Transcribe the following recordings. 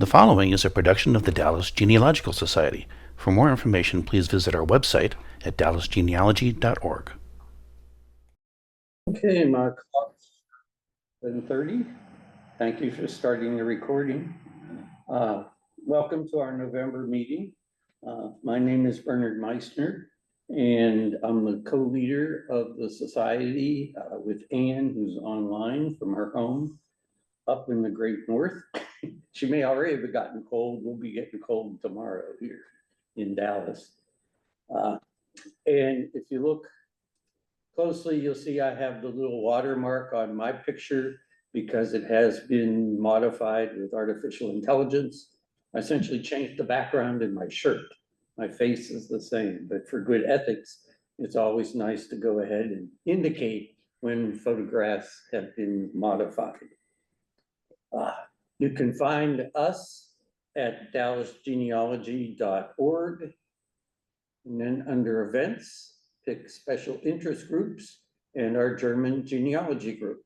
The following is a production of the Dallas Genealogical Society. For more information, please visit our website at dallasgenealogy.org. Okay, my clock's 7:30. Thank you for starting the recording. Welcome to our November meeting. My name is Bernard Meissner, and I'm the co-leader of the society with Ann, who's online from her home up in the Great North. She may already have gotten cold. We'll be getting cold tomorrow here in Dallas. And if you look closely, you'll see I have the little watermark on my picture because it has been modified with artificial intelligence. I essentially changed the background in my shirt. My face is the same, but for good ethics, it's always nice to go ahead and indicate when photographs have been modified. You can find us at dallasgenealogy.org, and then under events, pick special interest groups and our German genealogy group.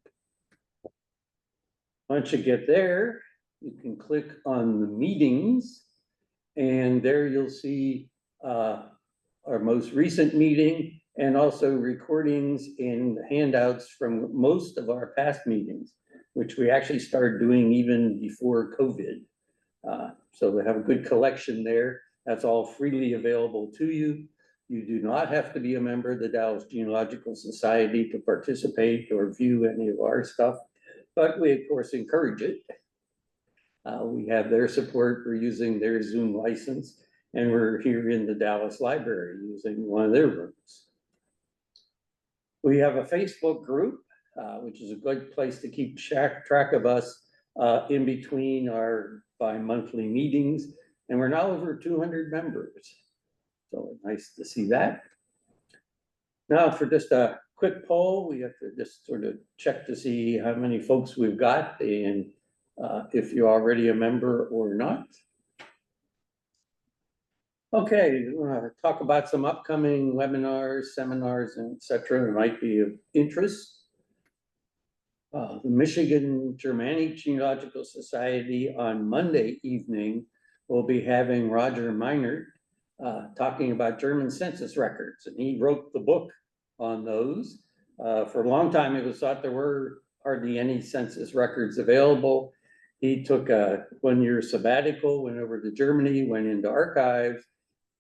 Once you get there, you can click on the meetings, and there you'll see our most recent meeting and also recordings and handouts from most of our past meetings, which we actually started doing even before COVID. So we have a good collection there. That's all freely available to you. You do not have to be a member of the Dallas Genealogical Society to participate or view any of our stuff, but we of course encourage it. We have their support for using their Zoom license, and we're here in the Dallas Library using one of their rooms. We have a Facebook group, which is a good place to keep track of us in between our bi-monthly meetings, and we're now over 200 members. So nice to see that. Now for just a quick poll, we have to just sort of check to see how many folks we've got and if you're already a member or not. Okay, we're gonna talk about some upcoming webinars, seminars, and et cetera that might be of interest. The Michigan Germanic Genealogical Society on Monday evening will be having Roger Meinert talking about German census records, and he wrote the book on those. For a long time, it was thought there were hardly any census records available. He took a one-year sabbatical, went over to Germany, went into archives,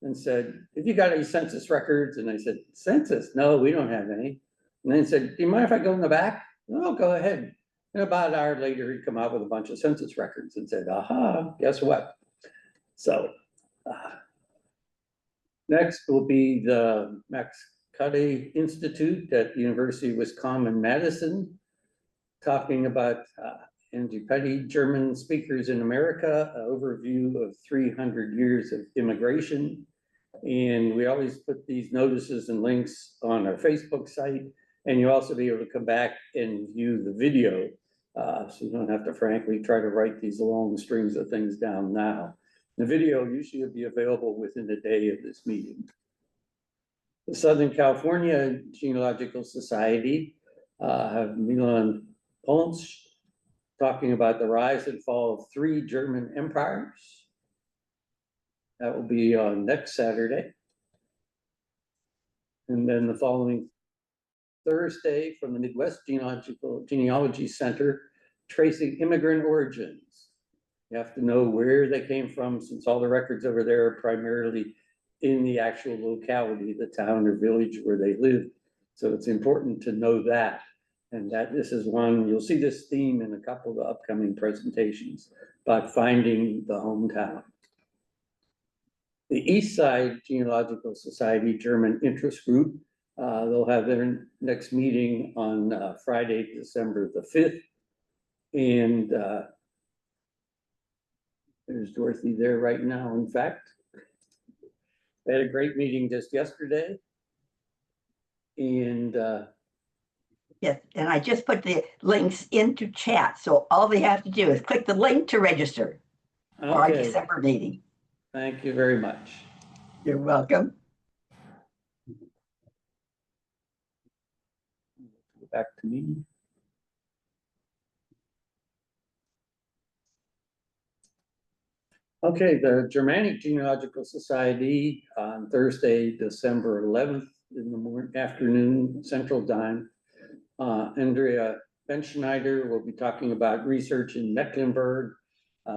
and said, "Have you got any census records?" And I said, "Census? No, we don't have any." And then he said, "Do you mind if I go in the back?" "Oh, go ahead." And about an hour later, he'd come out with a bunch of census records and said, "Aha, guess what?" So next will be the Max Cuddy Institute at the University of Wisconsin-Madison, talking about Angie Petty, German speakers in America, an overview of 300 years of immigration. And we always put these notices and links on our Facebook site, and you'll also be able to come back and view the video. So you don't have to frankly try to write these long strings of things down now. The video usually will be available within a day of this meeting. The Southern California Genealogical Society have Milan Ponce talking about the rise and fall of 3 German empires. That will be on next Saturday. And then the following Thursday from the Midwest Genealogy Center, tracing immigrant origins. You have to know where they came from, since all the records over there are primarily in the actual locality, the town or village where they lived. So it's important to know that. And that this is one, you'll see this theme in a couple of the upcoming presentations about finding the hometown. The East Side Genealogical Society German Interest Group, they'll have their next meeting on Friday, December the 5th. And there's Dorothy there right now, in fact. They had a great meeting just yesterday. And yes, and I just put the links into chat. So all they have to do is click the link to register for our December meeting. Thank you very much. You're welcome. Go back to me. Okay, the Germanic Genealogical Society on Thursday, December 11th in the afternoon, Central Time. Andrea Benschneider will be talking about research in Mecklenburg.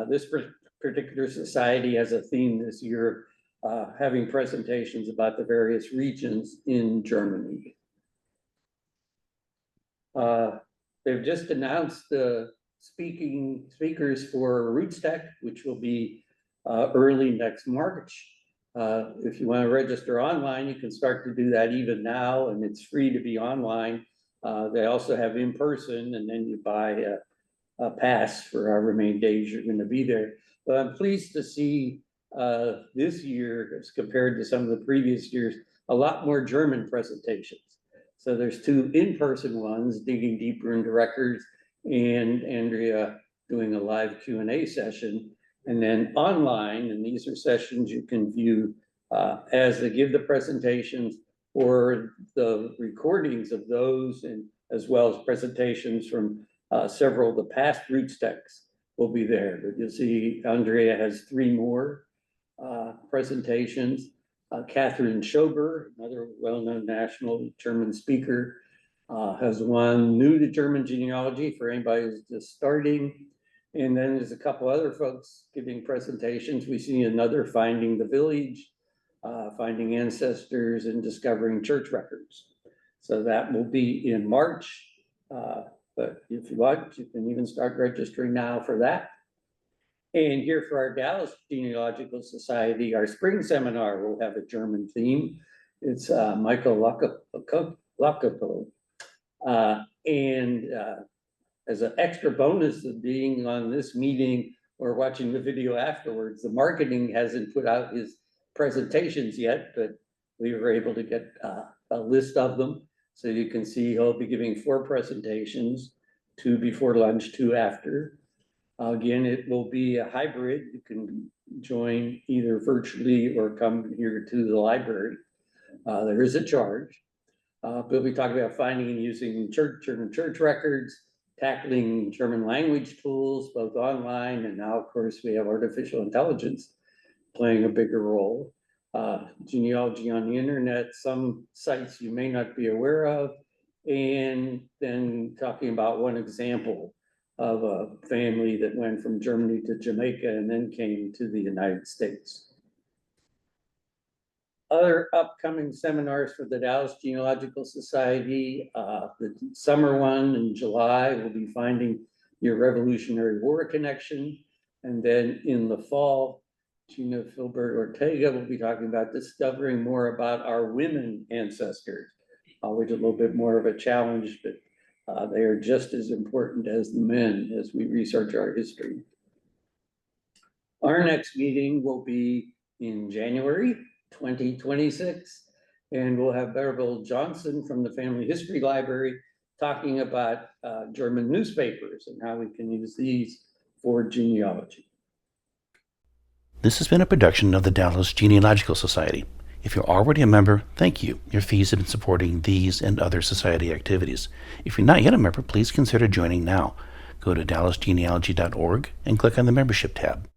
This particular society has a theme this year, having presentations about the various regions in Germany. They've just announced the speakers for RootsTech, which will be early next March. If you want to register online, you can start to do that even now, and it's free to be online. They also have in person, and then you buy a pass for however many days you're going to be there. But I'm pleased to see this year, as compared to some of the previous years, a lot more German presentations. So there's 2 in-person ones, digging deeper into records, and Andrea doing a live Q&A session. And then online, and these are sessions you can view as they give the presentations, or the recordings of those, and as well as presentations from several of the past RootsTechs will be there. But you'll see Andrea has 3 more presentations. Catherine Schober, another well-known national German speaker, has one new to German genealogy for anybody who's just starting. And then there's a couple other folks giving presentations. We see another Finding the Village, Finding Ancestors, and Discovering Church Records. So that will be in March. But if you want, you can even start registering now for that. And here for our Dallas Genealogical Society, our spring seminar will have a German theme. It's Michael Lacapo. As an extra bonus of being on this meeting or watching the video afterwards, the marketing hasn't put out his presentations yet, but we were able to get a list of them. So you can see he'll be giving 4 presentations, 2 before lunch, 2 after. Again, it will be a hybrid. You can join either virtually or come here to the library. There is a charge. We'll be talking about finding and using German church records, tackling German language tools, both online, and now, of course, we have artificial intelligence playing a bigger role. Genealogy on the internet, some sites you may not be aware of, and then talking about one example of a family that went from Germany to Jamaica and then came to the United States. Other upcoming seminars for the Dallas Genealogical Society, the summer one in July will be Finding Your Revolutionary War Connection. And then in the fall, Gina Filbert Ortega will be talking about discovering more about our women ancestors. Always a little bit more of a challenge, but they are just as important as the men as we research our history. Our next meeting will be in January 2026, and we'll have Beverly Johnson from the Family History Library talking about German newspapers and how we can use these for genealogy. This has been a production of the Dallas Genealogical Society. If you're already a member, thank you. Your fees have been supporting these and other society activities. If you're not yet a member, please consider joining now. Go to dallasgenealogy.org and click on the membership tab.